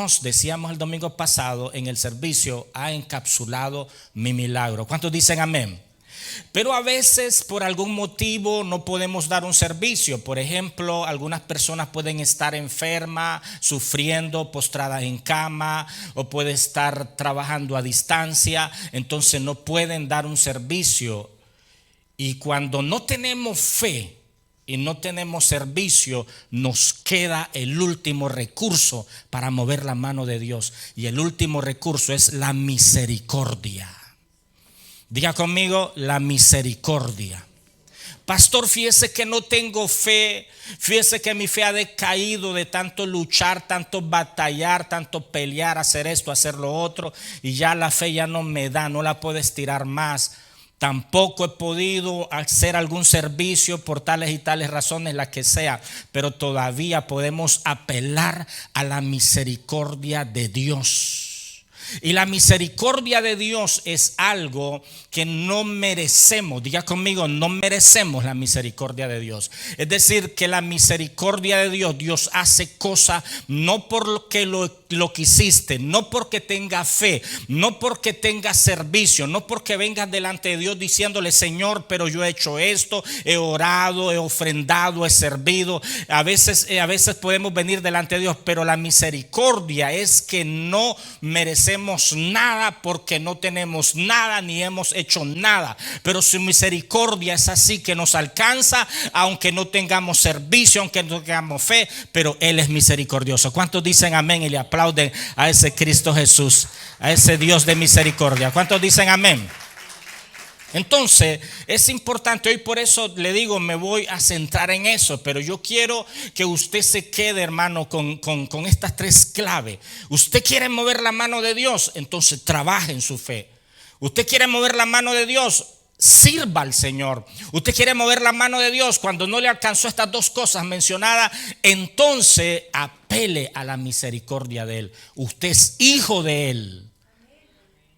Dios, decíamos el domingo pasado en el servicio, ha encapsulado mi milagro. ¿Cuántos dicen amén? Pero a veces por algún motivo no podemos dar un servicio. Por ejemplo, algunas personas pueden estar enfermas, sufriendo, postradas en cama, o pueden estar trabajando a distancia, entonces no pueden dar un servicio. Y cuando no tenemos fe y no tenemos servicio, nos queda el último recurso para mover la mano de Dios. Y el último recurso es la misericordia. Diga conmigo, la misericordia. Pastor, fíjese que no tengo fe, fíjese que mi fe ha decaído de tanto luchar, tanto batallar, tanto pelear, hacer esto, hacer lo otro, y ya la fe ya no me da, no la puedo estirar más. Tampoco he podido hacer algún servicio por tales y tales razones, la que sea, pero todavía podemos apelar a la misericordia de Dios. Y la misericordia de Dios es algo que no merecemos. Diga conmigo, no merecemos la misericordia de Dios. Es decir, que la misericordia de Dios, Dios hace cosas no porque lo quisiste, no porque tenga fe, no porque tenga servicio, no porque vengas delante de Dios diciéndole: Señor, pero yo he hecho esto, he orado, he ofrendado, he servido. A veces podemos venir delante de Dios, pero la misericordia es que no merecemos nada porque no tenemos nada ni hemos hecho nada, pero su misericordia es así que nos alcanza aunque no tengamos servicio, aunque no tengamos fe, pero Él es misericordioso. ¿Cuántos dicen amén y le aplauden a ese Cristo Jesús, a ese Dios de misericordia? ¿Cuántos dicen amén? Entonces es importante, hoy por eso le digo, me voy a centrar en eso, pero yo quiero que usted se quede, hermano, con estas tres claves. Usted quiere mover la mano de Dios, entonces trabaje en su fe. Usted quiere mover la mano de Dios, sirva al Señor. Usted quiere mover la mano de Dios, cuando no le alcanzó estas dos cosas mencionadas, entonces apele a la misericordia de Él. Usted es hijo de Él.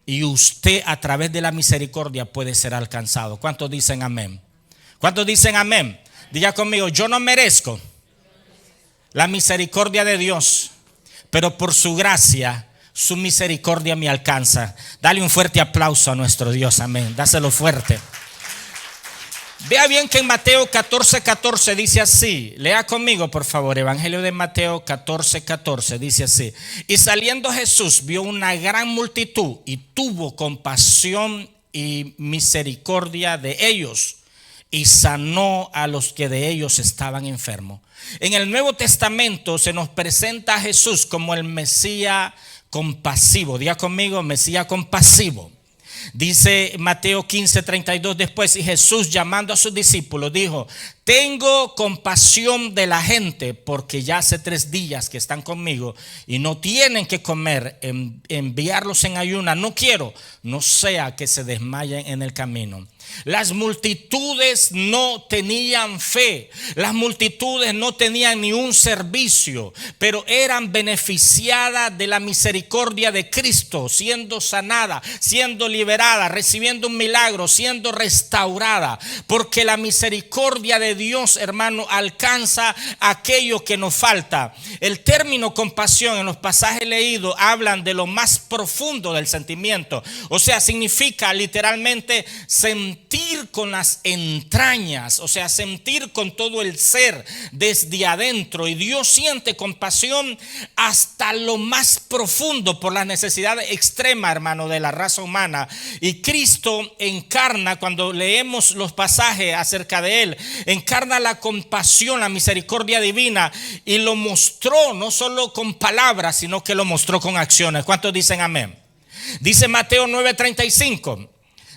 Y usted a través de la misericordia puede ser alcanzado. ¿Cuántos dicen amén? ¿Cuántos dicen amén? Diga conmigo, yo no merezco la misericordia de Dios, pero por su gracia, su misericordia me alcanza. Dale un fuerte aplauso a nuestro Dios, amén. Dáselo fuerte. Vea bien que en Mateo 14:14 dice así. Lea conmigo, por favor, Evangelio de Mateo 14:14 dice así: y saliendo Jesús vio una gran multitud y tuvo compasión y misericordia de ellos, y sanó a los que de ellos estaban enfermos. En el Nuevo Testamento se nos presenta a Jesús como el Mesías compasivo. Diga conmigo, Mesías compasivo. Dice Mateo 15:32 después: y Jesús, llamando a sus discípulos, dijo: tengo compasión de la gente, porque ya hace 3 días que están conmigo y no tienen que comer. Enviarlos en ayuna no quiero, no sea que se desmayen en el camino. Las multitudes no tenían fe, las multitudes no tenían ni un servicio, pero eran beneficiadas de la misericordia de Cristo, siendo sanada, siendo liberada, recibiendo un milagro, siendo restaurada, porque la misericordia de Dios, hermano, alcanza aquello que nos falta. El término compasión en los pasajes leídos hablan de lo más profundo del sentimiento, o sea, significa literalmente sentir con las entrañas, o sea, sentir con todo el ser desde adentro. Y Dios siente compasión hasta lo más profundo por las necesidades extremas, hermano, de la raza humana. Y Cristo encarna, cuando leemos los pasajes acerca de Él, encarna la compasión, la misericordia divina, y lo mostró no solo con palabras, sino que lo mostró con acciones. ¿Cuántos dicen amén? Dice Mateo 9:35: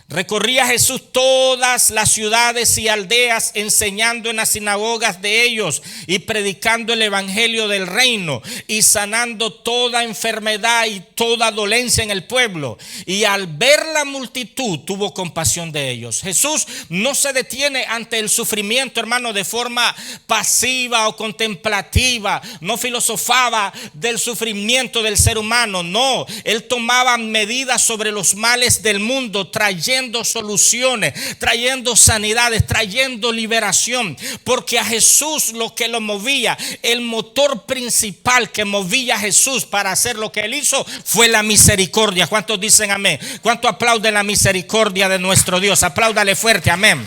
recorría Jesús todas las ciudades y aldeas, enseñando en las sinagogas de ellos y predicando el evangelio del reino y sanando toda enfermedad y toda dolencia en el pueblo. Y al ver la multitud tuvo compasión de ellos. Jesús no se detiene ante el sufrimiento, hermano, de forma pasiva o contemplativa. No filosofaba del sufrimiento del ser humano, no. Él tomaba medidas sobre los males del mundo, trayendo trayendo soluciones, trayendo sanidades, trayendo liberación. Porque a Jesús lo que lo movía, el motor principal que movía a Jesús para hacer lo que él hizo fue la misericordia. ¿Cuántos dicen amén? ¿Cuántos aplauden la misericordia de nuestro Dios? Apláudale fuerte, amén.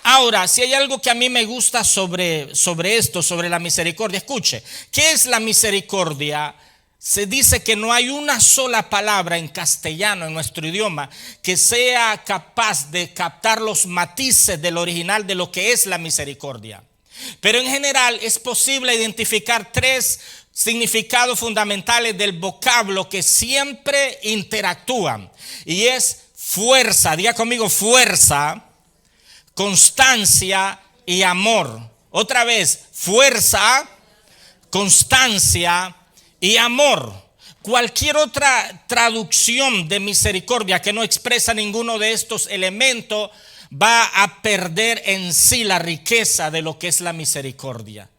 Ahora, si hay algo que a mí me gusta sobre esto, sobre la misericordia, escuche, ¿qué es la misericordia? Se dice que no hay una sola palabra en castellano, en nuestro idioma, que sea capaz de captar los matices del original de lo que es la misericordia. Pero en general es posible identificar tres significados fundamentales del vocablo que siempre interactúan. Y es fuerza, diga conmigo, fuerza, constancia y amor. Otra vez, fuerza, constancia y amor. Cualquier otra traducción de misericordia que no expresa ninguno de estos elementos va a perder en sí la riqueza de lo que es la misericordia.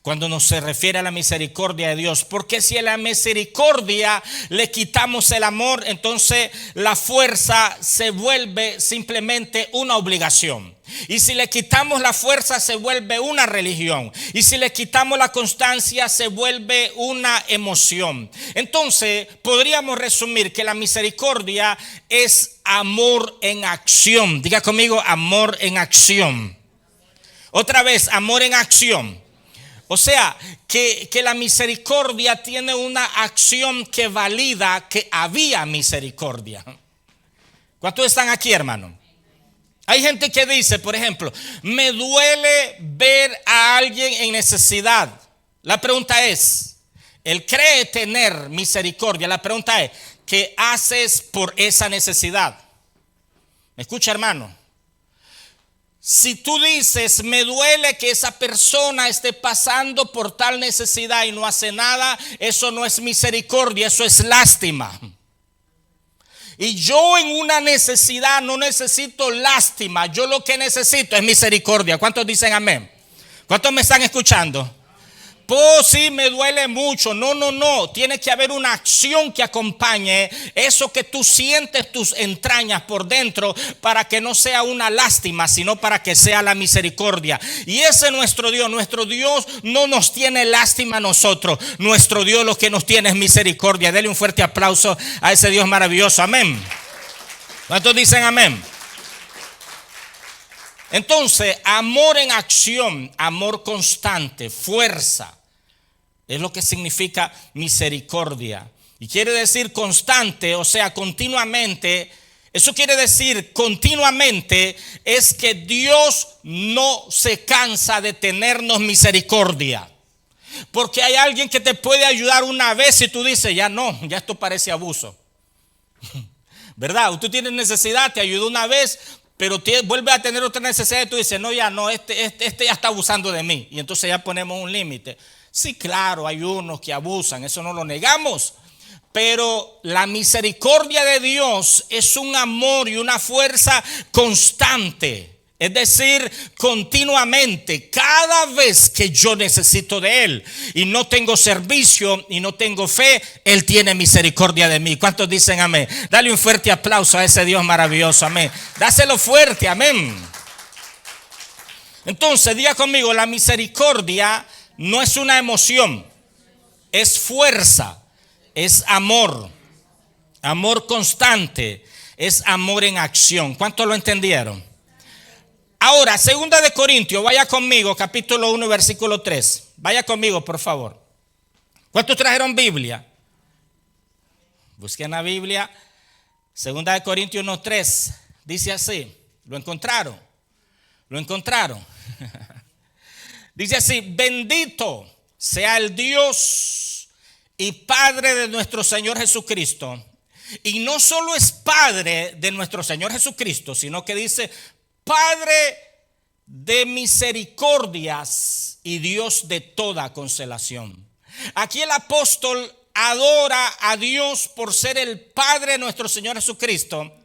Cuando nos se refiere a la misericordia de Dios, porque si a la misericordia le quitamos el amor, entonces la fuerza se vuelve simplemente una obligación. Y si le quitamos la fuerza se vuelve una religión. Y si le quitamos la constancia se vuelve una emoción. Entonces podríamos resumir que la misericordia es amor en acción. Diga conmigo, amor en acción. Otra vez, amor en acción. O sea, que la misericordia tiene una acción que valida que había misericordia. ¿Cuántos están aquí, hermano? Hay gente que dice, por ejemplo, me duele ver a alguien en necesidad. La pregunta es, él cree tener misericordia. La pregunta es, ¿qué haces por esa necesidad? ¿Me escucha, hermano? Si tú dices, me duele que esa persona esté pasando por tal necesidad y no hace nada, eso no es misericordia, eso es lástima. Y yo en una necesidad no necesito lástima, yo lo que necesito es misericordia. ¿Cuántos dicen amén? ¿Cuántos me están escuchando? Pues sí, me duele mucho. No. Tiene que haber una acción que acompañe eso que tú sientes tus entrañas por dentro, para que no sea una lástima, sino para que sea la misericordia. Y ese es nuestro Dios. Nuestro Dios no nos tiene lástima a nosotros. Nuestro Dios lo que nos tiene es misericordia. Dele un fuerte aplauso a ese Dios maravilloso. Amén. ¿Cuántos dicen amén? Entonces, amor en acción, amor constante, fuerza, es lo que significa misericordia. Y quiere decir constante, o sea, continuamente. Eso quiere decir continuamente es que Dios no se cansa de tenernos misericordia. Porque hay alguien que te puede ayudar una vez y tú dices, ya no, ya esto parece abuso. ¿Verdad? Tú tienes necesidad, te ayudó una vez, pero vuelve a tener otra necesidad y tú dices, no, este ya está abusando de mí. Y entonces ya ponemos un límite. Sí, claro, hay unos que abusan, eso no lo negamos. Pero la misericordia de Dios es un amor y una fuerza constante. Es decir, continuamente, cada vez que yo necesito de Él y no tengo servicio y no tengo fe, Él tiene misericordia de mí. ¿Cuántos dicen amén? Dale un fuerte aplauso a ese Dios maravilloso, amén. Dáselo fuerte, amén. Entonces, diga conmigo, la misericordia no es una emoción, es fuerza, es amor, amor constante, es amor en acción. ¿Cuántos lo entendieron? Ahora, 2 de Corintios, vaya conmigo, capítulo 1, versículo 3. Vaya conmigo, por favor. ¿Cuántos trajeron Biblia? Busquen la Biblia. 2 de Corintios 1, 3. Dice así. ¿Lo encontraron? ¿Lo encontraron? Dice así, bendito sea el Dios y Padre de nuestro Señor Jesucristo. Y no solo es Padre de nuestro Señor Jesucristo, sino que dice Padre de misericordias y Dios de toda consolación. Aquí el apóstol adora a Dios por ser el Padre de nuestro Señor Jesucristo,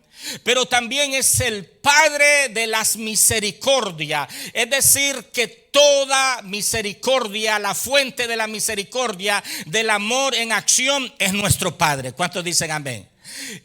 pero también es el Padre de las misericordias. Es decir, que toda misericordia, la fuente de la misericordia, del amor en acción, es nuestro Padre. ¿Cuántos dicen amén?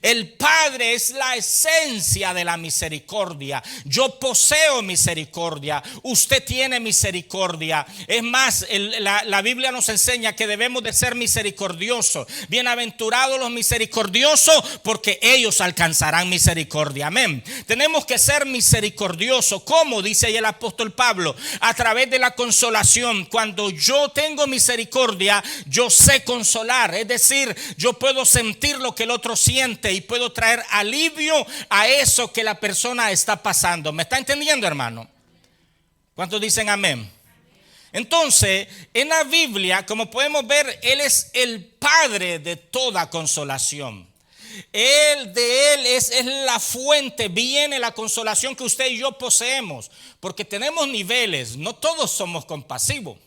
El Padre es la esencia de la misericordia. Yo poseo misericordia. Usted tiene misericordia. Es más, la Biblia nos enseña que debemos de ser misericordiosos. Bienaventurados los misericordiosos, porque ellos alcanzarán misericordia. Amén. Tenemos que ser misericordiosos. ¿Cómo? Dice ahí el apóstol Pablo. A través de la consolación. Cuando yo tengo misericordia, yo sé consolar. Es decir, yo puedo sentir lo que el otro siente y puedo traer alivio a eso que la persona está pasando. ¿Me está entendiendo, hermano? ¿Cuántos dicen amén? Entonces, en la Biblia, como podemos ver, Él es el Padre de toda consolación. De Él es la fuente, viene la consolación que usted y yo poseemos. Porque tenemos niveles, no todos somos compasivos.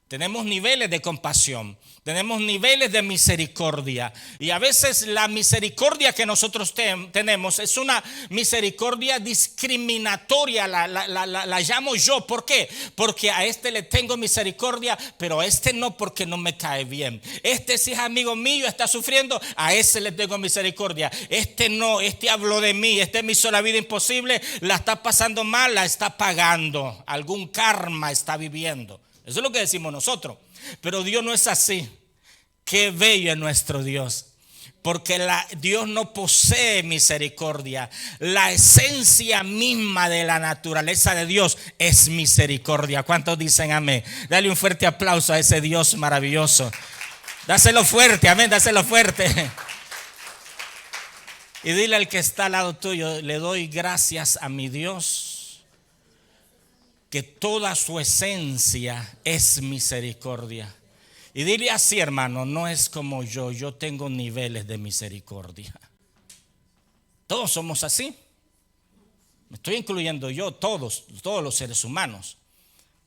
Tenemos niveles de compasión, tenemos niveles de misericordia. Y a veces la misericordia que nosotros tenemos es una misericordia discriminatoria, la llamo yo. ¿Por qué? Porque a este le tengo misericordia, pero a este no, porque no me cae bien. Este si es amigo mío, está sufriendo, a ese le tengo misericordia. Este no, este habló de mí, este me hizo la vida imposible, la está pasando mal, la está pagando. Algún karma está viviendo. Eso es lo que decimos nosotros. Pero Dios no es así. Qué bello es nuestro Dios. Porque Dios no posee misericordia. La esencia misma de la naturaleza de Dios es misericordia. ¿Cuántos dicen amén? Dale un fuerte aplauso a ese Dios maravilloso. Dáselo fuerte, amén, dáselo fuerte. Y dile al que está al lado tuyo: le doy gracias a mi Dios, que toda su esencia es misericordia. Y dile así, hermano: no es como yo tengo niveles de misericordia. Todos somos así. Me estoy incluyendo yo, todos los seres humanos.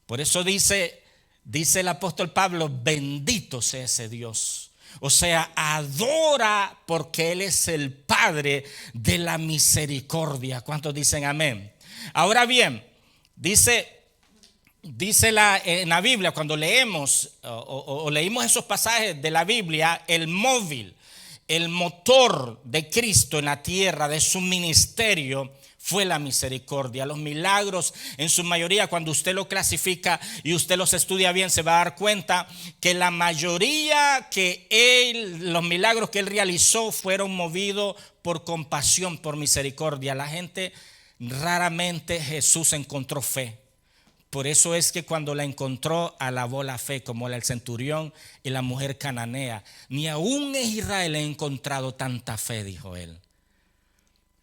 Por eso dice el apóstol Pablo: bendito sea ese Dios. O sea, adora, porque Él es el Padre de la misericordia. ¿Cuántos dicen amén? Ahora bien, Dice en la Biblia, cuando leemos o leímos esos pasajes de la Biblia, el móvil, el motor de Cristo en la tierra, de su ministerio, fue la misericordia. Los milagros, en su mayoría, cuando usted lo clasifica y usted los estudia bien, se va a dar cuenta que la mayoría los milagros que Él realizó fueron movidos por compasión, por misericordia. La gente, raramente Jesús encontró fe. Por eso es que cuando la encontró, alabó la fe, como el centurión y la mujer cananea. Ni aún en Israel he encontrado tanta fe, dijo él.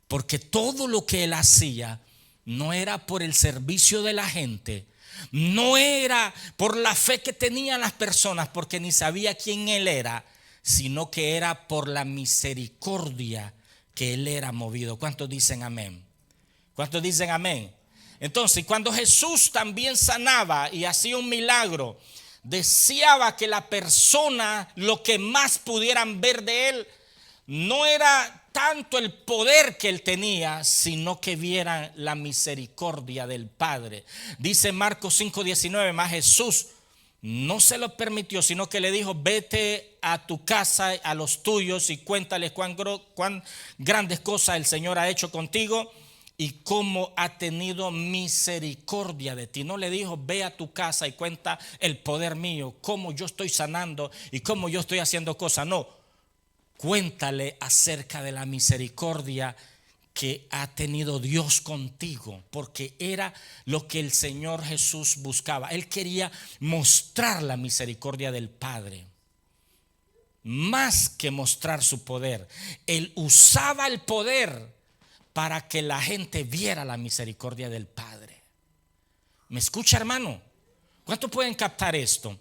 Porque todo lo que él hacía no era por el servicio de la gente, no era por la fe que tenían las personas, porque ni sabía quién él era, sino que era por la misericordia que él era movido. ¿Cuántos dicen amén? ¿Cuántos dicen amén? Entonces, cuando Jesús también sanaba y hacía un milagro, deseaba que la persona, lo que más pudieran ver de él, no era tanto el poder que él tenía, sino que vieran la misericordia del Padre. Dice Marcos 5:19, más Jesús no se lo permitió, sino que le dijo: vete a tu casa, a los tuyos, y cuéntales cuán grandes cosas el Señor ha hecho contigo y cómo ha tenido misericordia de ti. No le dijo: ve a tu casa y cuenta el poder mío, cómo yo estoy sanando y cómo yo estoy haciendo cosas. No, cuéntale acerca de la misericordia que ha tenido Dios contigo, porque era lo que el Señor Jesús buscaba. Él quería mostrar la misericordia del Padre, más que mostrar su poder. Él usaba el poder para que la gente viera la misericordia del Padre. ¿Me escucha, hermano? ¿Cuántos pueden captar esto?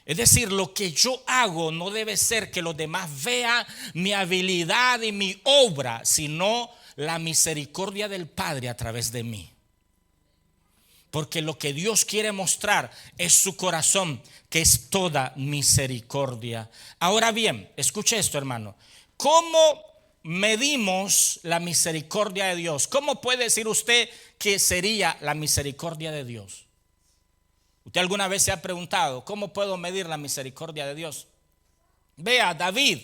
Es decir, lo que yo hago no debe ser que los demás vean mi habilidad y mi obra, sino la misericordia del Padre a través de mí. Porque lo que Dios quiere mostrar es su corazón, que es toda misericordia. Ahora bien, escuche esto, hermano. ¿Cómo medimos la misericordia de Dios? ¿Cómo puede decir usted que sería la misericordia de Dios? ¿Usted alguna vez se ha preguntado cómo puedo medir la misericordia de Dios? Vea, David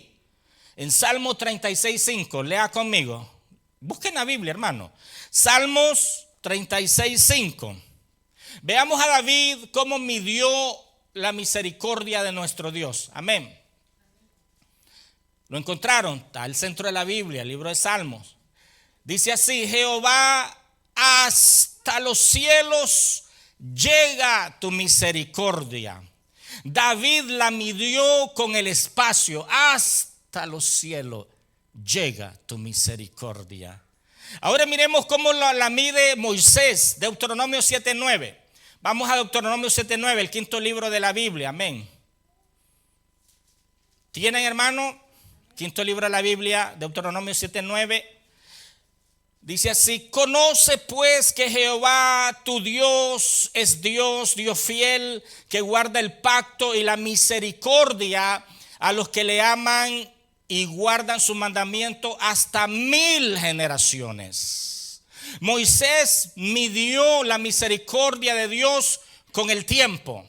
En Salmo 36:5, lea conmigo. Busquen la Biblia, hermano. Salmos 36:5. Veamos a David cómo midió la misericordia de nuestro Dios. Amén. Lo encontraron, está al centro de la Biblia, el libro de Salmos. Dice así: Jehová, hasta los cielos llega tu misericordia. David la midió con el espacio. Hasta los cielos llega tu misericordia. Ahora miremos cómo la mide Moisés. Deuteronomio 7:9. Vamos a Deuteronomio 7:9, el quinto libro de la Biblia. Amén. ¿Tienen, hermano? Quinto libro de la Biblia, Deuteronomio 7:9. Dice así: conoce pues que Jehová tu Dios es Dios fiel, que guarda el pacto y la misericordia a los que le aman y guardan su mandamiento hasta 1000 generaciones. Moisés midió la misericordia de Dios con el tiempo.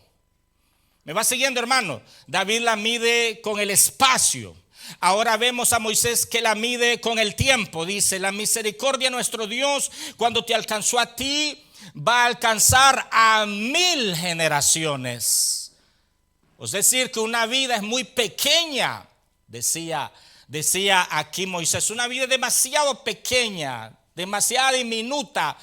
¿Me va siguiendo, hermano? David la mide con el espacio. Ahora vemos a Moisés que la mide con el tiempo. Dice: la misericordia de nuestro Dios, cuando te alcanzó a ti, va a alcanzar a 1000 generaciones. Es decir, que una vida es muy pequeña, decía aquí Moisés. Una vida demasiado pequeña, demasiado diminuta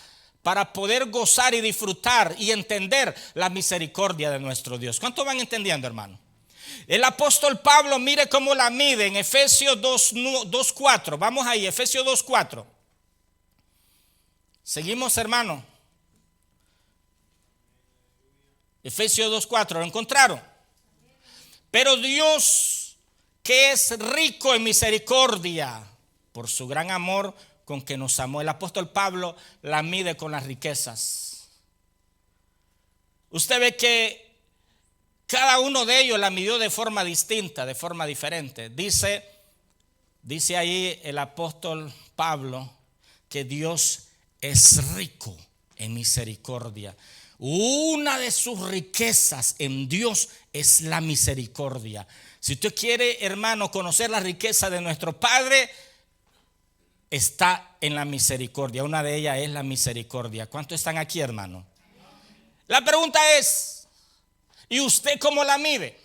para poder gozar y disfrutar y entender la misericordia de nuestro Dios. ¿Cuánto van entendiendo, hermano? El apóstol Pablo, mire cómo la mide en Efesios 2:4. Vamos ahí, Efesios 2:4. Seguimos, hermano. Efesios 2:4, ¿lo encontraron? Pero Dios, que es rico en misericordia, por su gran amor con que nos amó. El apóstol Pablo la mide con las riquezas. Usted ve que cada uno de ellos la midió de forma distinta, de forma diferente. Dice ahí el apóstol Pablo que Dios es rico en misericordia. Una de sus riquezas en Dios es la misericordia. Si usted quiere, hermano, conocer la riqueza de nuestro Padre, está en la misericordia. Una de ellas es la misericordia. ¿Cuántos están aquí, hermano? La pregunta es: ¿y usted cómo la mide?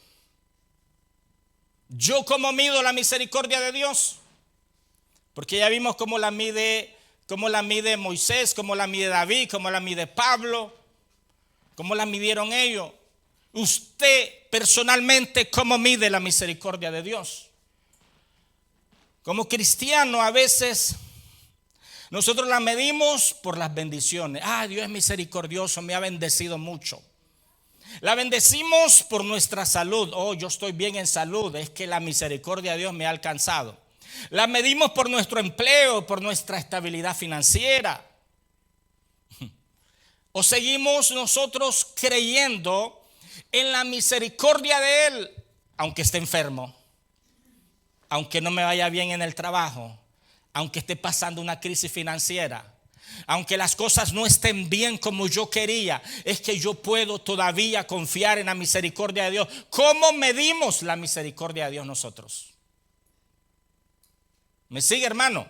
¿Yo cómo mido la misericordia de Dios? Porque ya vimos cómo la mide Moisés, cómo la mide David, cómo la mide Pablo, cómo la midieron ellos. Usted personalmente, ¿cómo mide la misericordia de Dios? Como cristiano, a veces nosotros la medimos por las bendiciones. Dios es misericordioso, me ha bendecido mucho. La bendecimos por nuestra salud. Yo estoy bien en salud, es que la misericordia de Dios me ha alcanzado. La medimos por nuestro empleo, por nuestra estabilidad financiera. O seguimos nosotros creyendo en la misericordia de Él, aunque esté enfermo, aunque no me vaya bien en el trabajo, aunque esté pasando una crisis financiera, aunque las cosas no estén bien como yo quería, es que yo puedo todavía confiar en la misericordia de Dios. ¿Cómo medimos la misericordia de Dios nosotros? ¿Me sigue, hermano?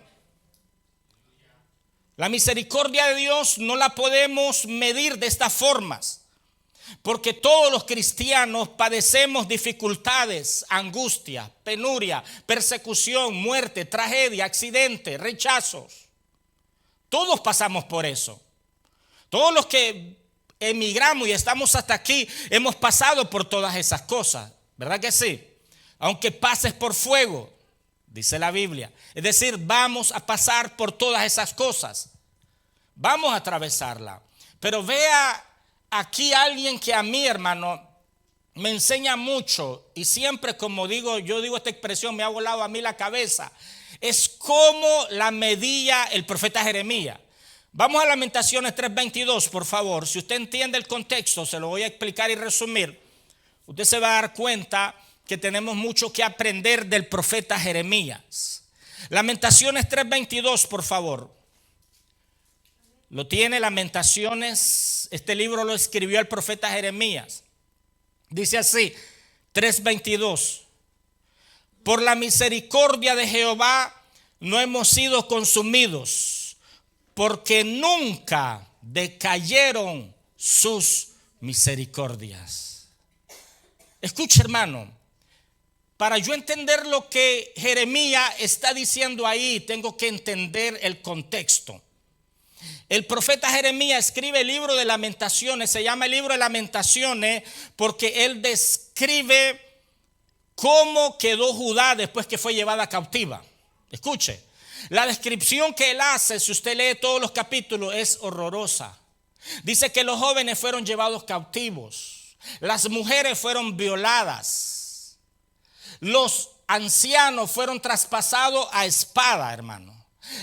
La misericordia de Dios no la podemos medir de estas formas, porque todos los cristianos padecemos dificultades, angustia, penuria, persecución, muerte, tragedia, accidente, rechazos. Todos pasamos por eso. Todos los que emigramos y estamos hasta aquí hemos pasado por todas esas cosas, ¿verdad que sí? Aunque pases por fuego, dice la Biblia. Es decir, vamos a pasar por todas esas cosas. Vamos a atravesarla. Pero vea aquí alguien que a mí, hermano, me enseña mucho. Y siempre, como yo digo esta expresión, me ha volado a mí la cabeza. Es como la medía el profeta Jeremías. Vamos a Lamentaciones 3:22, por favor. Si usted entiende el contexto, se lo voy a explicar y resumir. Usted se va a dar cuenta que tenemos mucho que aprender del profeta Jeremías. Lamentaciones 3:22, por favor. Lo tiene, Lamentaciones. Este libro lo escribió el profeta Jeremías. Dice así, 3:22. Por la misericordia de Jehová no hemos sido consumidos, porque nunca decayeron sus misericordias. Escucha, hermano, para yo entender lo que Jeremías está diciendo ahí, tengo que entender el contexto. El profeta Jeremías escribe el libro de Lamentaciones, se llama el libro de Lamentaciones porque él describe cómo quedó Judá después que fue llevada cautiva. Escuche, la descripción que él hace, si usted lee todos los capítulos, es horrorosa. Dice que los jóvenes fueron llevados cautivos, las mujeres fueron violadas, los ancianos fueron traspasados a espada, hermano.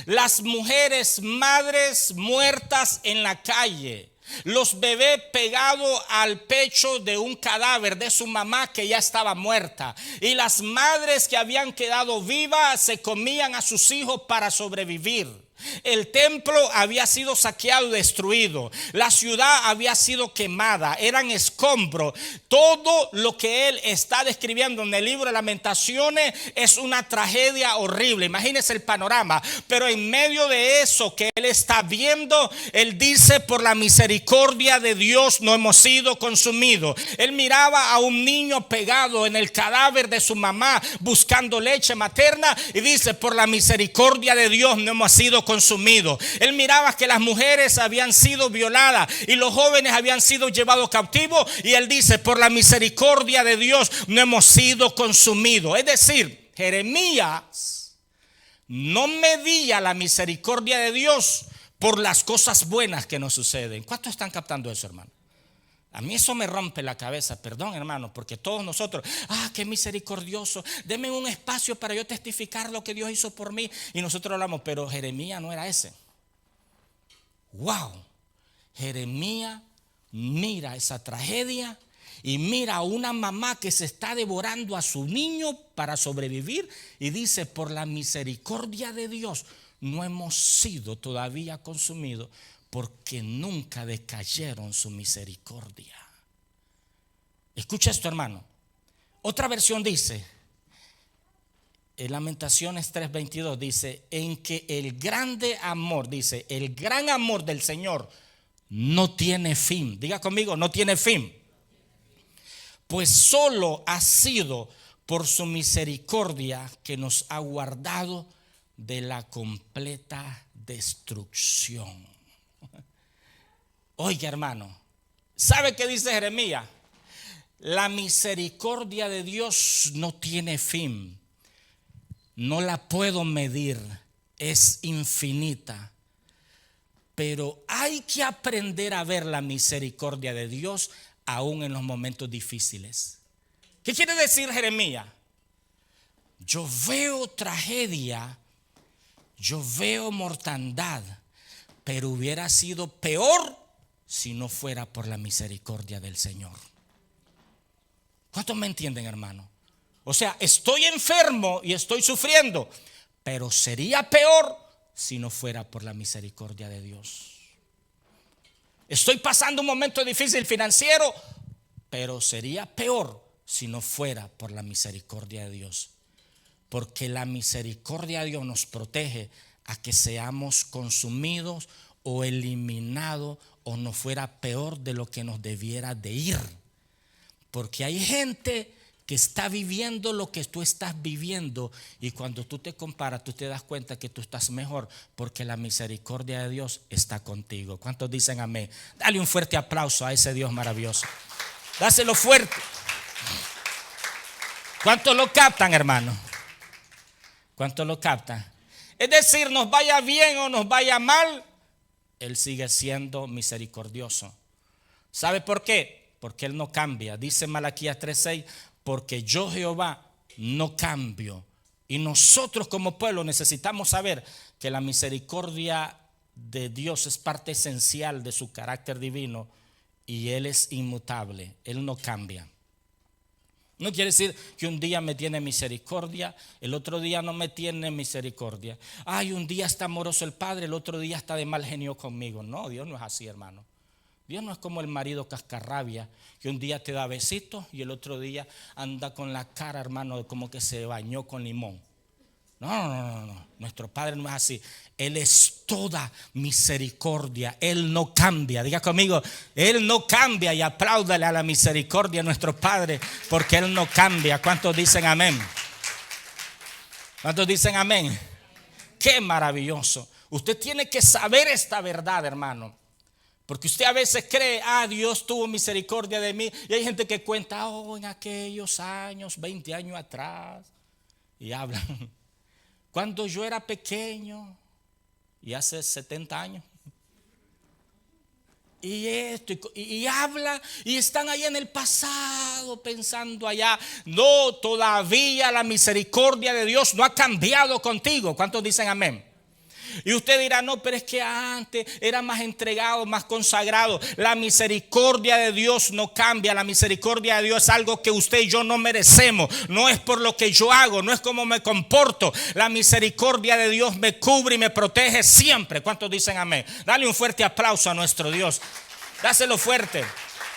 Las mujeres madres muertas en la calle, los bebés pegados al pecho de un cadáver de su mamá que ya estaba muerta, y las madres que habían quedado vivas se comían a sus hijos para sobrevivir. El templo había sido saqueado y destruido. La ciudad había sido quemada. Eran escombros. Todo lo que él está describiendo en el libro de Lamentaciones es una tragedia horrible. Imagínese el panorama. Pero en medio de eso que él está viendo, él dice: por la misericordia de Dios no hemos sido consumidos. Él miraba a un niño pegado en el cadáver de su mamá buscando leche materna y dice: por la misericordia de Dios no hemos sido consumido. Él miraba que las mujeres habían sido violadas y los jóvenes habían sido llevados cautivos, y él dice: por la misericordia de Dios no hemos sido consumidos. Es decir, Jeremías no medía la misericordia de Dios por las cosas buenas que nos suceden. ¿Cuántos están captando eso, hermano? A mí eso me rompe la cabeza, perdón, hermano, porque todos nosotros, qué misericordioso, denme un espacio para yo testificar lo que Dios hizo por mí. Y nosotros hablamos, pero Jeremías no era ese. Wow, Jeremías mira esa tragedia y mira a una mamá que se está devorando a su niño para sobrevivir y dice: por la misericordia de Dios no hemos sido todavía consumidos, porque nunca decayeron su misericordia. Escucha esto, hermano. Otra versión dice, en Lamentaciones 3:22 dice: en que el grande amor, dice, el gran amor del Señor no tiene fin. Diga conmigo: no tiene fin. Pues solo ha sido por su misericordia que nos ha guardado de la completa destrucción. Oiga, hermano, ¿sabe qué dice Jeremías? La misericordia de Dios no tiene fin. No la puedo medir, es infinita. Pero hay que aprender a ver la misericordia de Dios aún en los momentos difíciles. ¿Qué quiere decir Jeremías? Yo veo tragedia, yo veo mortandad, pero hubiera sido peor si no fuera por la misericordia del Señor. ¿Cuántos me entienden, hermano? O sea, estoy enfermo y estoy sufriendo, pero sería peor si no fuera por la misericordia de Dios. Estoy pasando un momento difícil financiero, pero sería peor si no fuera por la misericordia de Dios. Porque la misericordia de Dios nos protege a que seamos consumidos o eliminados, o no fuera peor de lo que nos debiera de ir. Porque hay gente que está viviendo lo que tú estás viviendo, y cuando tú te comparas, tú te das cuenta que tú estás mejor, porque la misericordia de Dios está contigo. ¿Cuántos dicen amén? Dale un fuerte aplauso a ese Dios maravilloso. Dáselo fuerte. ¿Cuántos lo captan, hermano? ¿Cuántos lo captan? Es decir, nos vaya bien o nos vaya mal, Él sigue siendo misericordioso. ¿Sabe por qué? Porque Él no cambia. Dice Malaquías 3:6: porque yo, Jehová, no cambio. Y nosotros como pueblo necesitamos saber que la misericordia de Dios es parte esencial de su carácter divino, y Él es inmutable. Él no cambia. No quiere decir que un día me tiene misericordia, el otro día no me tiene misericordia. Un día está amoroso el Padre, el otro día está de mal genio conmigo. No, Dios no es así, hermano. Dios no es como el marido cascarrabia, que un día te da besitos y el otro día anda con la cara, hermano, como que se bañó con limón. No. Nuestro Padre no es así. Él es toda misericordia. Él no cambia. Diga conmigo, Él no cambia. Y apláudale a la misericordia de nuestro Padre, porque Él no cambia. ¿Cuántos dicen amén? ¿Cuántos dicen amén? Qué maravilloso. Usted tiene que saber esta verdad, hermano. Porque usted a veces cree, Dios tuvo misericordia de mí. Y hay gente que cuenta, en aquellos años, 20 años atrás. Y hablan. Cuando yo era pequeño, y hace 70 años. Y esto, y habla, y están ahí en el pasado, pensando allá. No, todavía la misericordia de Dios no ha cambiado contigo. ¿Cuántos dicen amén? Y usted dirá, no, pero es que antes era más entregado, más consagrado. La misericordia de Dios no cambia. La misericordia de Dios es algo que usted y yo no merecemos. No es por lo que yo hago, no es como me comporto. La misericordia de Dios me cubre y me protege siempre. ¿Cuántos dicen amén? Dale un fuerte aplauso a nuestro Dios. Dáselo fuerte.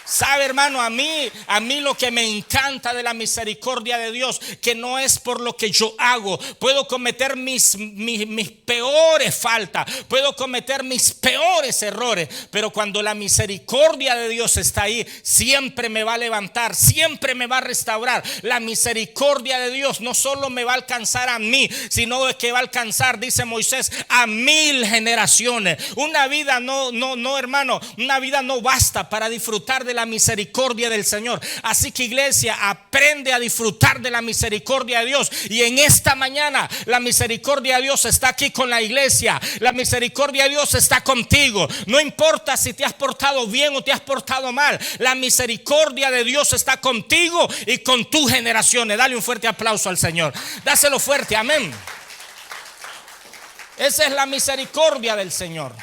Sabe, hermano, a mí lo que me encanta de la misericordia de Dios, que no es por lo que yo hago. Puedo cometer mis peores faltas, puedo cometer mis peores errores, pero cuando la misericordia de Dios está ahí, siempre me va a levantar, siempre me va a restaurar. La misericordia de Dios no solo me va a alcanzar a mí, sino que va a alcanzar, dice Moisés, a 1000 generaciones. Una vida no, hermano, una vida no basta para disfrutar de la misericordia del Señor. Así que, iglesia, aprende a disfrutar de la misericordia de Dios. Y en esta mañana la misericordia de Dios está aquí con la iglesia. La misericordia de Dios está contigo. No importa si te has portado bien o te has portado mal, la misericordia de Dios está contigo y con tus generaciones. Dale un fuerte aplauso al Señor. Dáselo fuerte, amén. Esa es la misericordia del Señor.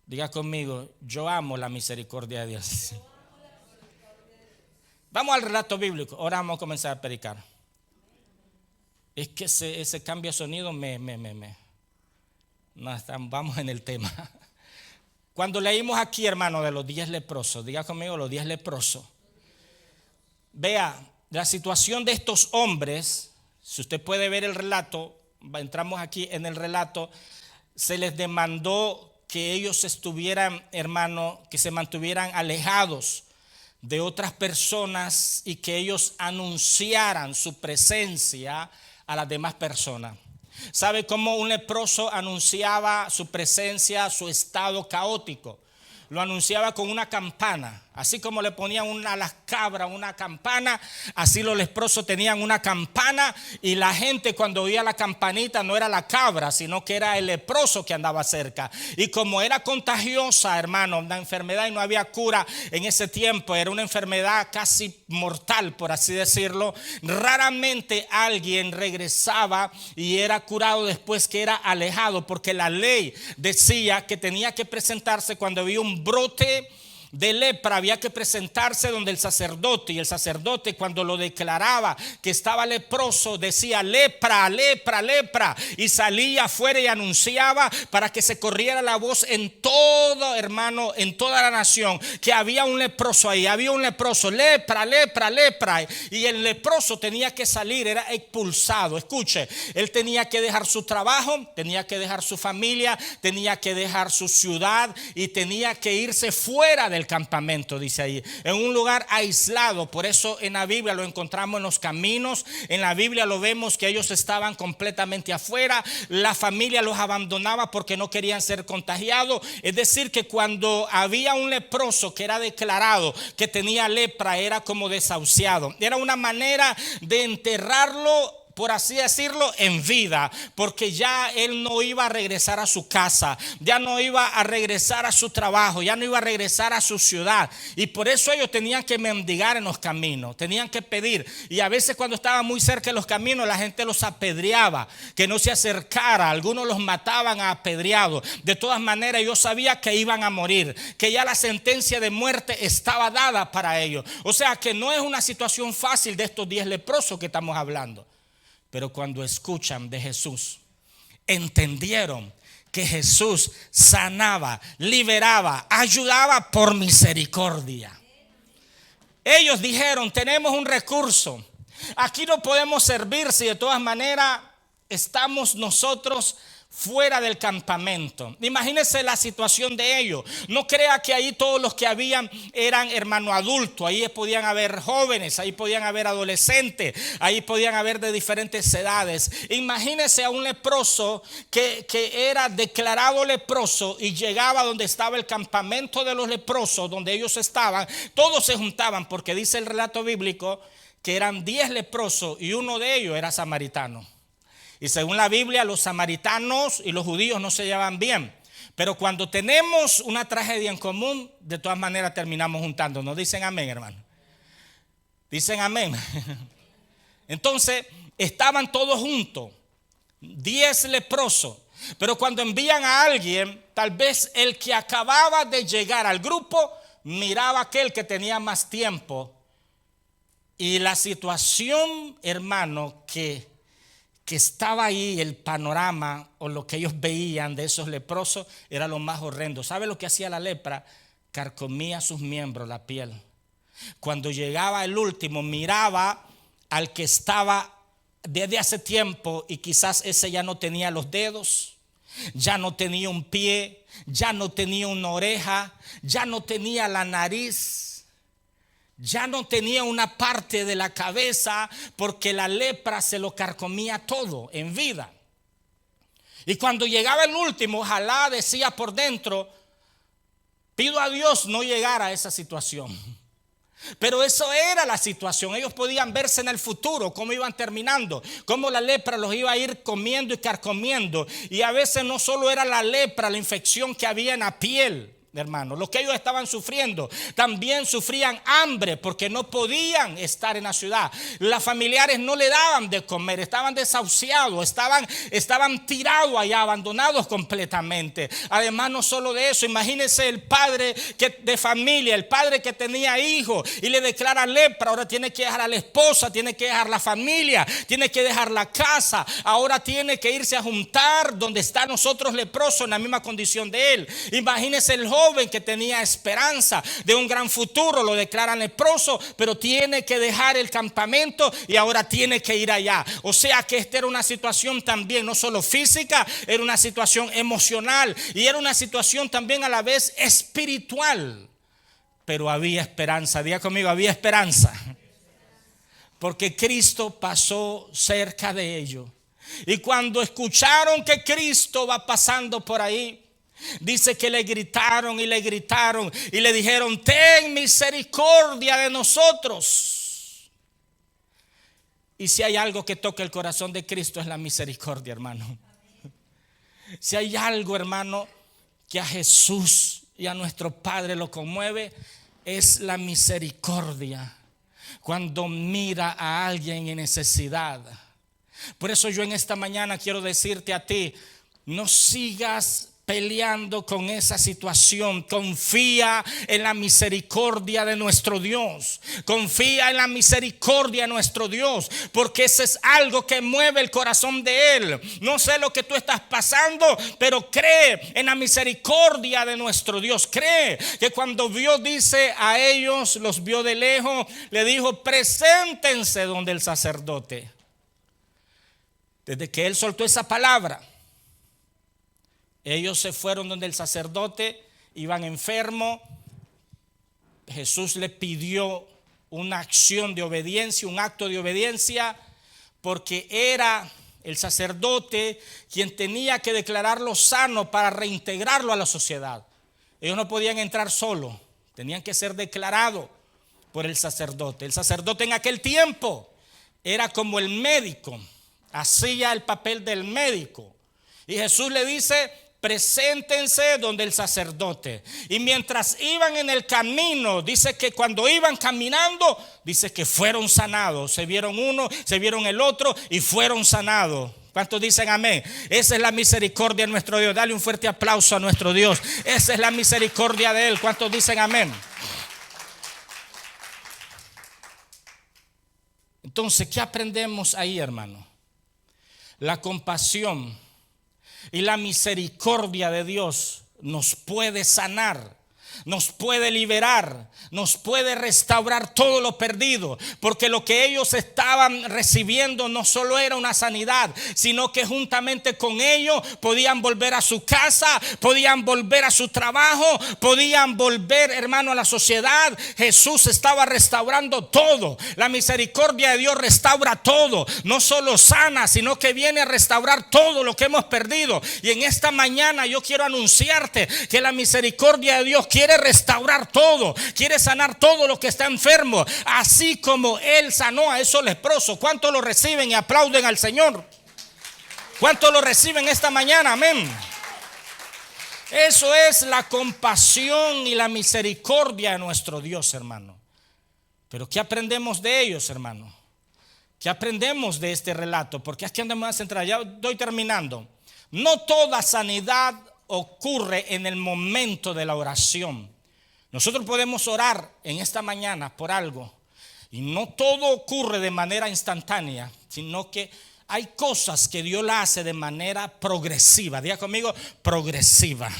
Diga conmigo, yo amo la misericordia de Dios. Vamos al relato bíblico. Ahora vamos a comenzar a predicar. Es que ese cambio de sonido vamos en el tema. Cuando leímos aquí, hermano, de los 10 leprosos, diga conmigo, los 10 leprosos. Vea, la situación de estos hombres, si usted puede ver el relato, entramos aquí en el relato, se les demandó que ellos estuvieran, hermano, que se mantuvieran alejados de otras personas y que ellos anunciaran su presencia a las demás personas. ¿Sabe cómo un leproso anunciaba su presencia, su estado caótico? Lo anunciaba con una campana. Así como le ponían a las cabras una campana, así los leprosos tenían una campana, y la gente cuando oía la campanita no era la cabra, sino que era el leproso que andaba cerca. Y como era contagiosa, hermano, la enfermedad, y no había cura en ese tiempo, era una enfermedad casi mortal, por así decirlo, raramente alguien regresaba y era curado después que era alejado, porque la ley decía que tenía que presentarse cuando había un brote de lepra, había que presentarse donde el sacerdote, y el sacerdote, cuando lo declaraba que estaba leproso, decía lepra, lepra, lepra, y salía afuera y anunciaba para que se corriera la voz en todo, hermano, en toda la nación, que había un leproso ahí, había un leproso, lepra, lepra, lepra, y el leproso tenía que salir, era expulsado. Escuche, él tenía que dejar su trabajo, tenía que dejar su familia, tenía que dejar su ciudad y tenía que irse fuera del campamento, dice ahí, en un lugar aislado. Por eso en la Biblia lo encontramos en los caminos, en la Biblia lo vemos que ellos estaban completamente afuera, la familia los abandonaba porque no querían ser contagiados. Es decir, que cuando había un leproso que era declarado que tenía lepra, era como desahuciado, era una manera de enterrarlo, por así decirlo, en vida, porque ya él no iba a regresar a su casa, ya no iba a regresar a su trabajo, ya no iba a regresar a su ciudad, y por eso ellos tenían que mendigar en los caminos, tenían que pedir, y a veces cuando estaban muy cerca de los caminos la gente los apedreaba, que no se acercara, algunos los mataban a apedreados. De todas maneras, yo sabía que iban a morir, que ya la sentencia de muerte estaba dada para ellos. O sea que no es una situación fácil de estos 10 leprosos que estamos hablando. Pero cuando escuchan de Jesús, entendieron que Jesús sanaba, liberaba, ayudaba por misericordia. Ellos dijeron, tenemos un recurso, aquí no podemos servir si de todas maneras estamos nosotros fuera del campamento. Imagínense la situación de ellos. No crea que ahí todos los que habían eran hermano adultos. Ahí podían haber jóvenes, ahí podían haber adolescentes, ahí podían haber de diferentes edades. Imagínense a un leproso que era declarado leproso y llegaba donde estaba el campamento de los leprosos, donde ellos estaban. Todos se juntaban porque dice el relato bíblico que eran 10 leprosos y uno de ellos era samaritano. Y según la Biblia, los samaritanos y los judíos no se llevan bien. Pero cuando tenemos una tragedia en común, de todas maneras terminamos juntándonos. Dicen amén, hermano. Dicen amén. Entonces, estaban todos juntos, 10 leprosos. Pero cuando envían a alguien, tal vez el que acababa de llegar al grupo, miraba a aquel que tenía más tiempo. Y la situación, hermano, que estaba ahí, el panorama o lo que ellos veían de esos leprosos era lo más horrendo. ¿Sabe lo que hacía la lepra? Carcomía sus miembros, la piel. Cuando llegaba el último, miraba al que estaba desde hace tiempo y quizás ese ya no tenía los dedos, ya no tenía un pie, ya no tenía una oreja, ya no tenía la nariz. Ya no tenía una parte de la cabeza porque la lepra se lo carcomía todo en vida. Y cuando llegaba el último, ojalá decía por dentro, pido a Dios no llegar a esa situación. Pero eso era la situación. Ellos podían verse en el futuro, cómo iban terminando, cómo la lepra los iba a ir comiendo y carcomiendo. Y a veces no solo era la lepra, la infección que había en la piel, hermano, lo que ellos estaban sufriendo, también sufrían hambre porque no podían estar en la ciudad. Las familiares no le daban de comer, estaban desahuciados, estaban tirados allá, abandonados completamente. Además, no solo de eso, imagínense el padre de familia, el padre que tenía hijos y le declara lepra, ahora tiene que dejar a la esposa, tiene que dejar la familia, tiene que dejar la casa, ahora tiene que irse a juntar donde están nosotros leprosos en la misma condición de él. Imagínense el joven que tenía esperanza de un gran futuro, lo declaran leproso, pero tiene que dejar el campamento y ahora tiene que ir allá. O sea que esta era una situación también no solo física, era una situación emocional y era una situación también a la vez espiritual. Pero había esperanza, diga conmigo, había esperanza. Porque Cristo pasó cerca de ellos. Y cuando escucharon que Cristo va pasando por ahí, dice que le gritaron y le dijeron, ten misericordia de nosotros. Y si hay algo que toca el corazón de Cristo es la misericordia, hermano. Si hay algo, hermano, que a Jesús y a nuestro Padre lo conmueve, es la misericordia. Cuando mira a alguien en necesidad. Por eso yo en esta mañana quiero decirte a ti, no sigas peleando con esa situación. Confía en la misericordia de nuestro Dios. Confía en la misericordia de nuestro Dios, porque ese es algo que mueve el corazón de Él. No sé lo que tú estás pasando, pero cree en la misericordia de nuestro Dios. Cree que cuando Dios dice a ellos, los vio de lejos, le dijo, preséntense donde el sacerdote. Desde que Él soltó esa palabra, ellos se fueron donde el sacerdote, iban enfermos. Jesús le pidió una acción de obediencia, un acto de obediencia, porque era el sacerdote quien tenía que declararlo sano para reintegrarlo a la sociedad. Ellos no podían entrar solos, tenían que ser declarados por el sacerdote. El sacerdote en aquel tiempo era como el médico, hacía el papel del médico. Y Jesús le dice, preséntense donde el sacerdote. Y mientras iban en el camino, dice que cuando iban caminando, dice que fueron sanados. Se vieron uno, se vieron el otro y fueron sanados. ¿Cuántos dicen amén? Esa es la misericordia de nuestro Dios. Dale un fuerte aplauso a nuestro Dios. Esa es la misericordia de Él. ¿Cuántos dicen amén? Entonces, ¿qué aprendemos ahí, hermano? La compasión Y la misericordia de Dios nos puede sanar, nos puede liberar, nos puede restaurar todo lo perdido, porque lo que ellos estaban recibiendo no solo era una sanidad, sino que juntamente con ellos podían volver a su casa, podían volver a su trabajo, podían volver, hermano, a la sociedad. Jesús estaba restaurando todo. La misericordia de Dios restaura todo, no solo sana, sino que viene a restaurar todo lo que hemos perdido. Y en esta mañana yo quiero anunciarte que la misericordia de Dios quiere restaurar todo, quiere sanar todo lo que está enfermo, así como Él sanó a esos leprosos. ¿Cuántos lo reciben y aplauden al Señor? ¿Cuántos lo reciben esta mañana? Amén. Eso es la compasión y la misericordia de nuestro Dios, hermano. Pero ¿qué aprendemos de ellos, hermano? ¿Qué aprendemos de este relato? Porque aquí andamos a centrar, ya estoy terminando. No toda sanidad ocurre en el momento de la oración. Nosotros podemos orar en esta mañana por algo y no todo ocurre de manera instantánea, sino que hay cosas que Dios la hace de manera progresiva. Diga conmigo, progresiva.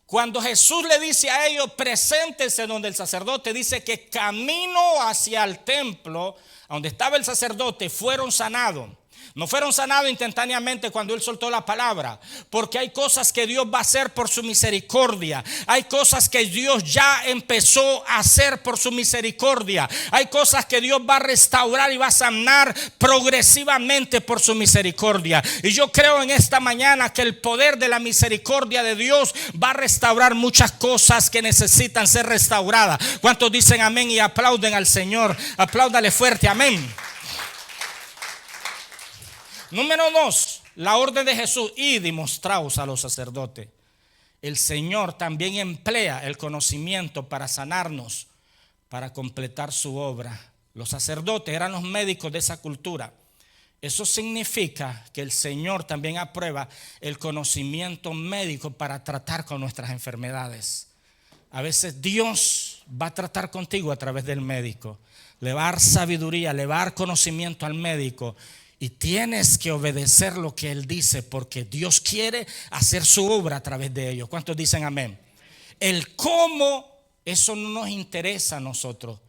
Cuando Jesús le dice a ellos, preséntense donde el sacerdote, dice que camino hacia el templo, donde estaba el sacerdote, fueron sanados. No fueron sanados instantáneamente cuando Él soltó la palabra, porque hay cosas que Dios va a hacer por su misericordia. Hay cosas que Dios ya empezó a hacer por su misericordia. Hay cosas que Dios va a restaurar y va a sanar progresivamente por su misericordia. Y yo creo en esta mañana que el poder de la misericordia de Dios va a restaurar muchas cosas que necesitan ser restauradas. ¿Cuántos dicen amén y aplauden al Señor? Apláudale fuerte, amén. Número 2, la orden de Jesús: y demostraos a los sacerdotes. El Señor también emplea el conocimiento para sanarnos, para completar su obra. Los sacerdotes eran los médicos de esa cultura. Eso significa que el Señor también aprueba el conocimiento médico para tratar con nuestras enfermedades. A veces Dios va a tratar contigo a través del médico. Le va a dar sabiduría, le va a dar conocimiento al médico. Y tienes que obedecer lo que Él dice, porque Dios quiere hacer su obra a través de ellos. ¿Cuántos dicen amén? El cómo, eso no nos interesa a nosotros.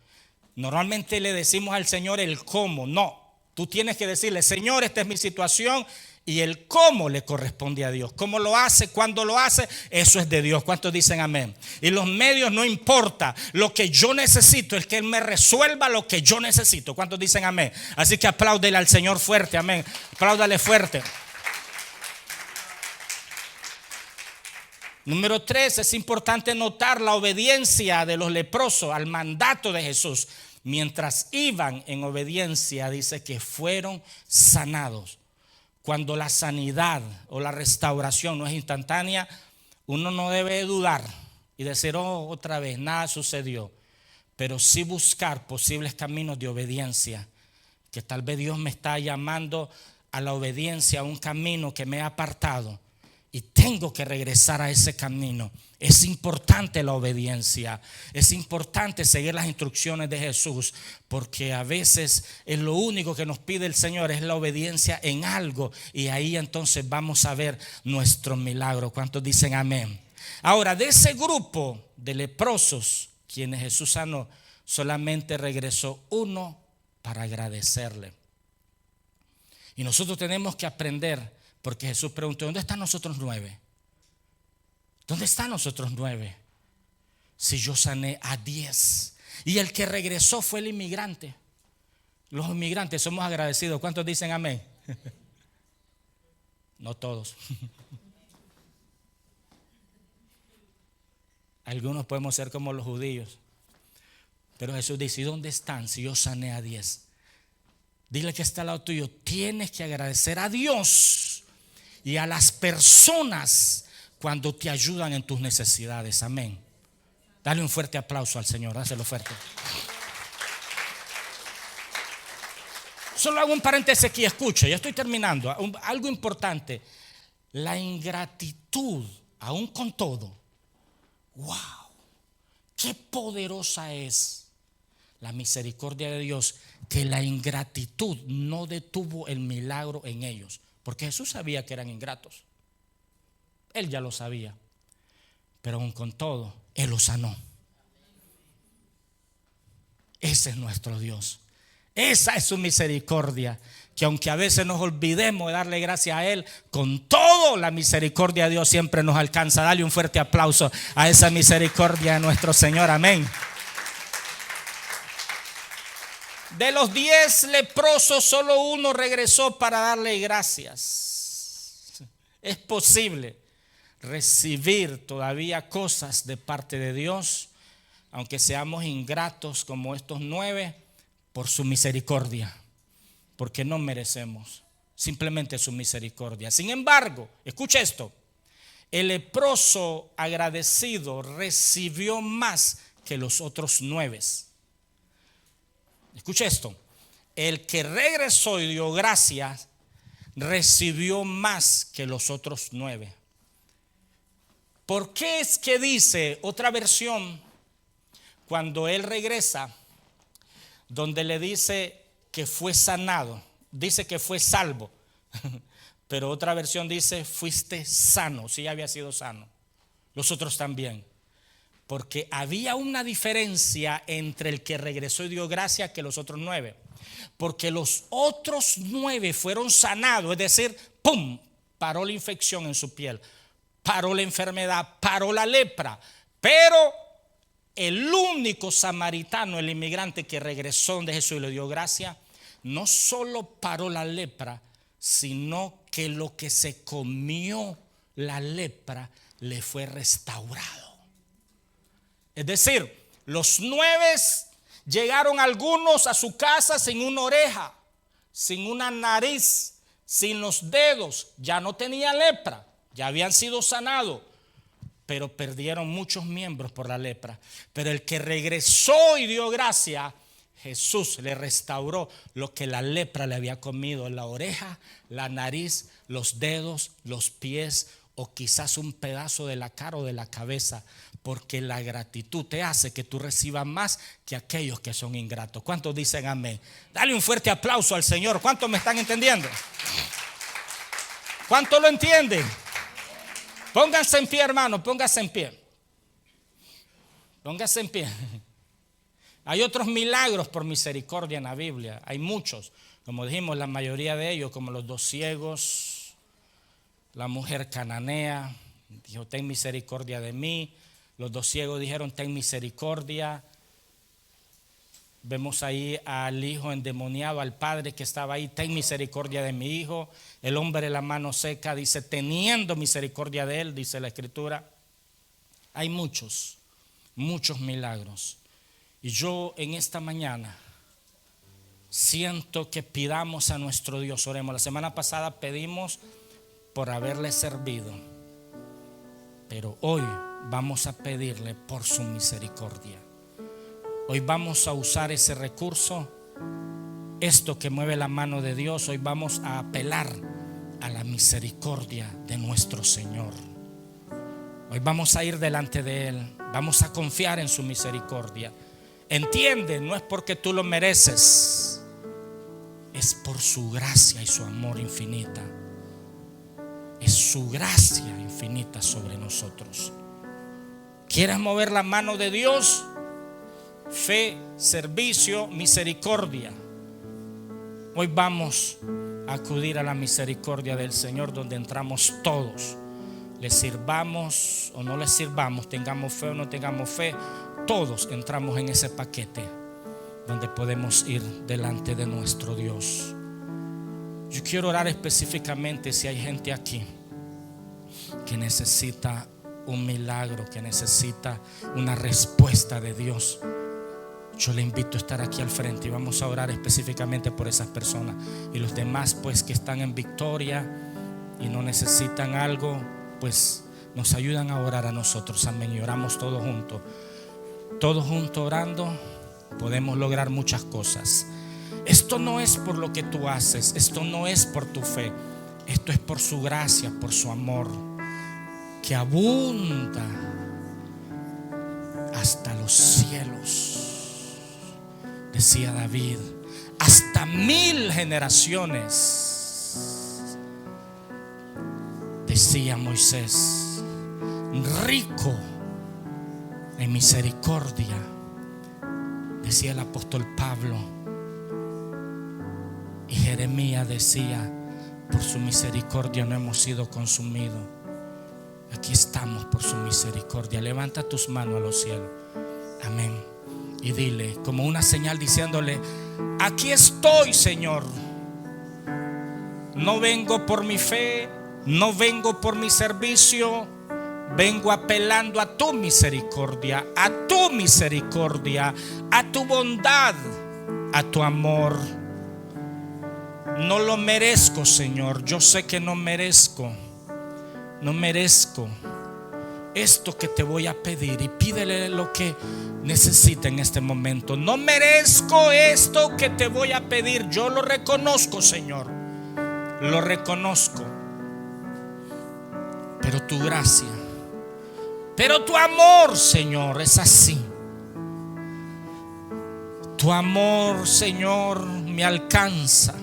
Normalmente le decimos al Señor el cómo. No, tú tienes que decirle: Señor, esta es mi situación. Y el cómo le corresponde a Dios. Cómo lo hace, cuándo lo hace, eso es de Dios. ¿Cuántos dicen amén? Y los medios no importa. Lo que yo necesito es que Él me resuelva lo que yo necesito. ¿Cuántos dicen amén? Así que apláudele al Señor fuerte, amén. Apláudale fuerte. Número 3, es importante notar la obediencia de los leprosos al mandato de Jesús. Mientras iban en obediencia, dice que fueron sanados. Cuando la sanidad o la restauración no es instantánea, uno no debe dudar y decir: oh, otra vez, nada sucedió. Pero sí buscar posibles caminos de obediencia, que tal vez Dios me está llamando a la obediencia, a un camino que me he apartado y tengo que regresar a ese camino. Es importante la obediencia, es importante seguir las instrucciones de Jesús, porque a veces es lo único que nos pide el Señor, es la obediencia en algo, y ahí entonces vamos a ver nuestro milagro. ¿Cuántos dicen amén? Ahora, de ese grupo de leprosos quienes Jesús sanó, solamente regresó uno para agradecerle. Y nosotros tenemos que aprender, porque Jesús preguntó: ¿dónde están los otros 9? ¿Dónde están los otros 9? Si yo sané a 10. Y el que regresó fue el inmigrante. Los inmigrantes somos agradecidos. ¿Cuántos dicen amén? No todos. Algunos podemos ser como los judíos. Pero Jesús dice: ¿y dónde están si yo sané a 10? Dile que está al lado tuyo: tienes que agradecer a Dios y a las personas cuando te ayudan en tus necesidades. Amén. Dale un fuerte aplauso al Señor, dáselo fuerte. Solo hago un paréntesis aquí, escucha, ya estoy terminando. Algo importante: la ingratitud, aún con todo. Wow, qué poderosa es la misericordia de Dios, que la ingratitud no detuvo el milagro en ellos. Porque Jesús sabía que eran ingratos. Él ya lo sabía. Pero aún con todo, Él los sanó. Ese es nuestro Dios. Esa es su misericordia. Que aunque a veces nos olvidemos de darle gracias a Él, con todo la misericordia de Dios siempre nos alcanza. Dale un fuerte aplauso a esa misericordia de nuestro Señor. Amén. De los 10 leprosos, solo uno regresó para darle gracias. Es posible recibir todavía cosas de parte de Dios, aunque seamos ingratos como estos 9, por su misericordia, porque no merecemos, simplemente su misericordia. Sin embargo, escucha esto: el leproso agradecido recibió más que los otros 9. Escucha esto: el que regresó y dio gracias recibió más que los otros 9. ¿Por qué es que dice otra versión cuando él regresa, donde le dice que fue sanado? Dice que fue salvo, pero otra versión dice fuiste sano. Sí, había sido sano. Los otros también. Porque había una diferencia entre el que regresó y dio gracia que los otros 9. Porque los otros 9 fueron sanados, es decir, ¡pum!, paró la infección en su piel, paró la enfermedad, paró la lepra. Pero el único samaritano, el inmigrante que regresó donde Jesús y le dio gracia, no solo paró la lepra, sino que lo que se comió la lepra le fue restaurado. Es decir, los 9 llegaron algunos a su casa sin una oreja, sin una nariz, sin los dedos. Ya no tenían lepra, ya habían sido sanados, pero perdieron muchos miembros por la lepra. Pero el que regresó y dio gracia, Jesús le restauró lo que la lepra le había comido: la oreja, la nariz, los dedos, los pies, o quizás un pedazo de la cara o de la cabeza. Porque la gratitud te hace que tú recibas más que aquellos que son ingratos. ¿Cuántos dicen amén? Dale un fuerte aplauso al Señor. ¿Cuántos me están entendiendo? ¿Cuántos lo entienden? Pónganse en pie, hermano, pónganse en pie. Pónganse en pie. Hay otros milagros por misericordia en la Biblia. Hay muchos. Como dijimos, la mayoría de ellos, como los 2 ciegos, la mujer cananea, dijo: ten misericordia de mí. Los 2 ciegos dijeron: ten misericordia. Vemos ahí al hijo endemoniado, al padre que estaba ahí: ten misericordia de mi hijo. El hombre de la mano seca dice: teniendo misericordia de él, dice la Escritura. Hay muchos milagros. Y yo en esta mañana siento que pidamos a nuestro Dios, oremos. La semana pasada pedimos por haberle servido, pero hoy vamos a pedirle por su misericordia. Hoy vamos a usar ese recurso, esto que mueve la mano de Dios. Hoy vamos a apelar a la misericordia de nuestro Señor. Hoy vamos a ir delante de Él, vamos a confiar en su misericordia. Entiende, no es porque tú lo mereces, es por su gracia y su amor infinita. Es su gracia infinita sobre nosotros. ¿Quieres mover la mano de Dios? Fe, servicio, misericordia. Hoy vamos a acudir a la misericordia del Señor, donde entramos todos. Le sirvamos o no le sirvamos, tengamos fe o no tengamos fe, todos entramos en ese paquete donde podemos ir delante de nuestro Dios. Yo quiero orar específicamente si hay gente aquí que necesita un milagro, que necesita una respuesta de Dios. Yo le invito a estar aquí al frente y vamos a orar específicamente por esas personas. Y los demás, pues, que están en victoria y no necesitan algo, pues nos ayudan a orar a nosotros. Amén. Y oramos todos juntos. Todos juntos orando podemos lograr muchas cosas. Esto no es por lo que tú haces, esto no es por tu fe, esto es por su gracia, por su amor, que abunda hasta los cielos. Decía David: hasta 1000 generaciones Decía Moisés, rico en misericordia. Decía el apóstol Pablo. Y Jeremías decía, por su misericordia no hemos sido consumidos. Aquí estamos por su misericordia. Levanta tus manos a los cielos. Amén. Y dile, como una señal diciéndole, aquí estoy, Señor. No vengo por mi fe, no vengo por mi servicio. Vengo apelando a tu misericordia, a tu misericordia, a tu bondad, a tu amor. No lo merezco, Señor. Yo sé que no merezco. No merezco esto que te voy a pedir. Y pídele lo que necesita en este momento. No merezco esto que te voy a pedir. Yo lo reconozco, Señor. Lo reconozco. Pero tu gracia, pero tu amor, Señor, es así. Tu amor, Señor, me alcanza.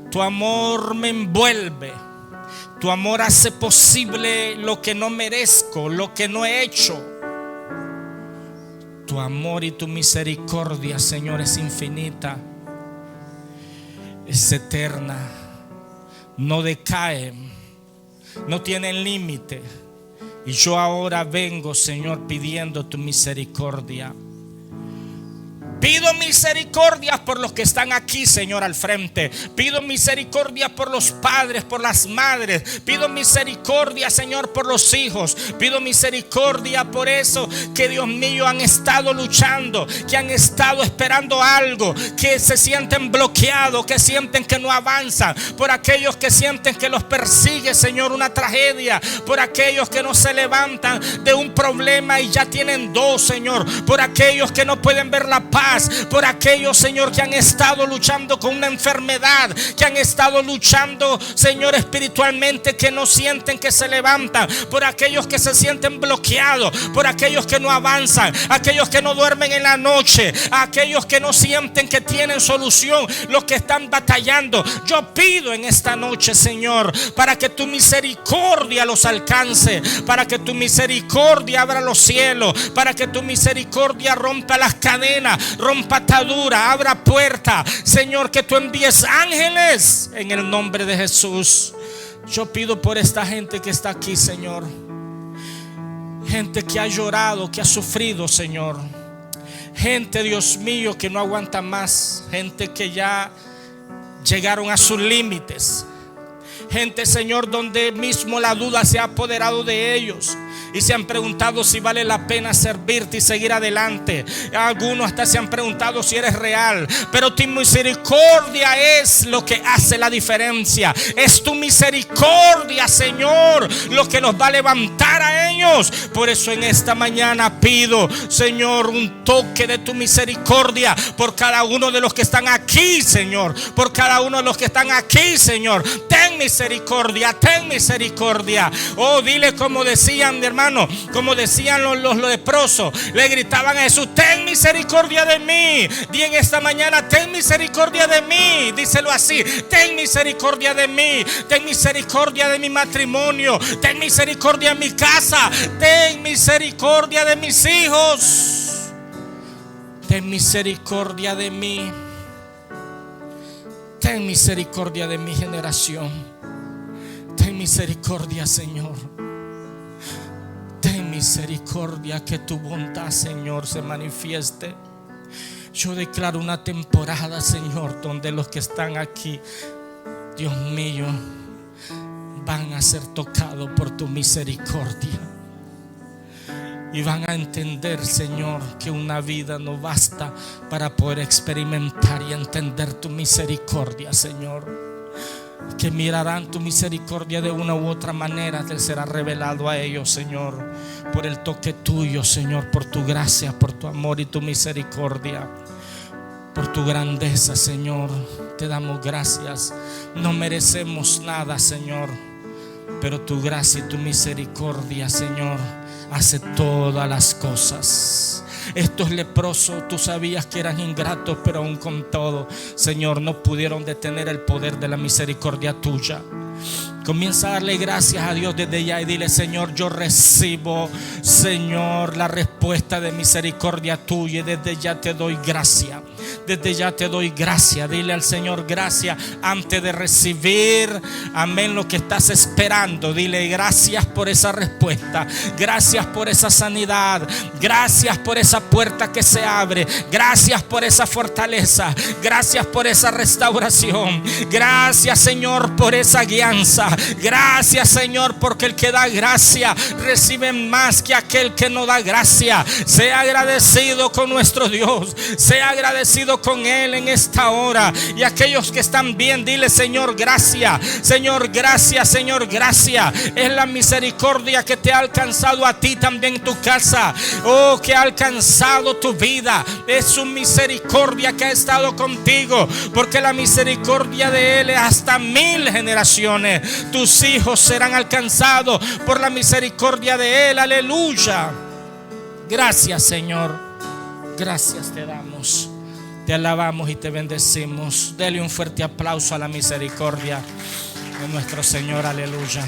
Tu amor me envuelve. Tu amor hace posible lo que no merezco, lo que no he hecho. Tu amor y tu misericordia, Señor, es infinita, es eterna, no decae, no tiene límite. Y yo ahora vengo, Señor, pidiendo tu misericordia. Pido misericordia por los que están aquí, Señor, al frente. Pido misericordia por los padres, por las madres. Pido misericordia, Señor, por los hijos. Pido misericordia por eso que, Dios mío, han estado luchando, que han estado esperando algo, que se sienten bloqueados, que sienten que no avanzan. Por aquellos que sienten que los persigue, Señor, una tragedia. Por aquellos que no se levantan de un problema y ya tienen dos, Señor. Por aquellos que no pueden ver la paz. Por aquellos, Señor, que han estado luchando con una enfermedad, que han estado luchando, Señor, espiritualmente, que no sienten que se levantan. Por aquellos que se sienten bloqueados, por aquellos que no avanzan, aquellos que no duermen en la noche, aquellos que no sienten que tienen solución, los que están batallando. Yo pido en esta noche, Señor, para que tu misericordia los alcance, para que tu misericordia abra los cielos, para que tu misericordia rompa las cadenas, rompa atadura, abra puerta. Señor, que tú envíes ángeles en el nombre de Jesús. Yo pido por esta gente que está aquí, Señor. Gente que ha llorado, que ha sufrido, Señor. Gente, Dios mío, que no aguanta más. Gente que ya llegaron a sus límites. Gente, Señor, donde mismo la duda se ha apoderado de ellos y se han preguntado si vale la pena servirte y seguir adelante. Algunos hasta se han preguntado si eres real. Pero tu misericordia es lo que hace la diferencia. Es tu misericordia, Señor, lo que nos va a levantar a ellos. Por eso en esta mañana pido, Señor, un toque de tu misericordia por cada uno de los que están aquí, Señor. Por cada uno de los que están aquí, Señor. Ten misericordia, ten misericordia. Oh, dile como decían, mi hermano, como decían los leprosos, le gritaban a Jesús: ten misericordia de mí. Di en esta mañana: ten misericordia de mí. Díselo así: ten misericordia de mí. Ten misericordia de mi matrimonio. Ten misericordia de mi casa. Ten misericordia de mis hijos. Ten misericordia de mí. Ten misericordia de mi generación. Ten misericordia, Señor. Ten misericordia, que tu bondad, Señor, se manifieste. Yo declaro una temporada, Señor, donde los que están aquí, Dios mío, van a ser tocados por tu misericordia. Y van a entender, Señor, que una vida no basta para poder experimentar y entender tu misericordia, Señor. Que mirarán tu misericordia de una u otra manera. Te será revelado a ellos, Señor, por el toque tuyo, Señor, por tu gracia, por tu amor y tu misericordia, por tu grandeza, Señor. Te damos gracias. No merecemos nada, Señor, pero tu gracia y tu misericordia, Señor, hace todas las cosas. Estos leprosos, tú sabías que eran ingratos, pero aún con todo, Señor, no pudieron detener el poder de la misericordia tuya. Comienza a darle gracias a Dios desde ya y dile: Señor, yo recibo, Señor, la respuesta de misericordia tuya, y desde ya te doy gracias. Desde ya te doy gracias. Dile al Señor gracias antes de recibir, amén, lo que estás esperando. Dile: gracias por esa respuesta, gracias por esa sanidad, gracias por esa puerta que se abre, gracias por esa fortaleza, gracias por esa restauración, gracias, Señor, por esa guianza. Gracias, Señor, porque el que da gracia recibe más que aquel que no da gracia. Sea agradecido con nuestro Dios, sea agradecido con Él en esta hora. Y aquellos que están bien, dile: Señor, gracias. Señor, gracias. Señor, gracias. Es la misericordia que te ha alcanzado a ti también en tu casa. Oh, que ha alcanzado tu vida. Es su misericordia que ha estado contigo, porque la misericordia de Él es hasta 1000 generaciones. Tus hijos serán alcanzados por la misericordia de Él. Aleluya. Gracias, Señor. Gracias te damos. Te alabamos y te bendecimos. Dele un fuerte aplauso a la misericordia de nuestro Señor. Aleluya.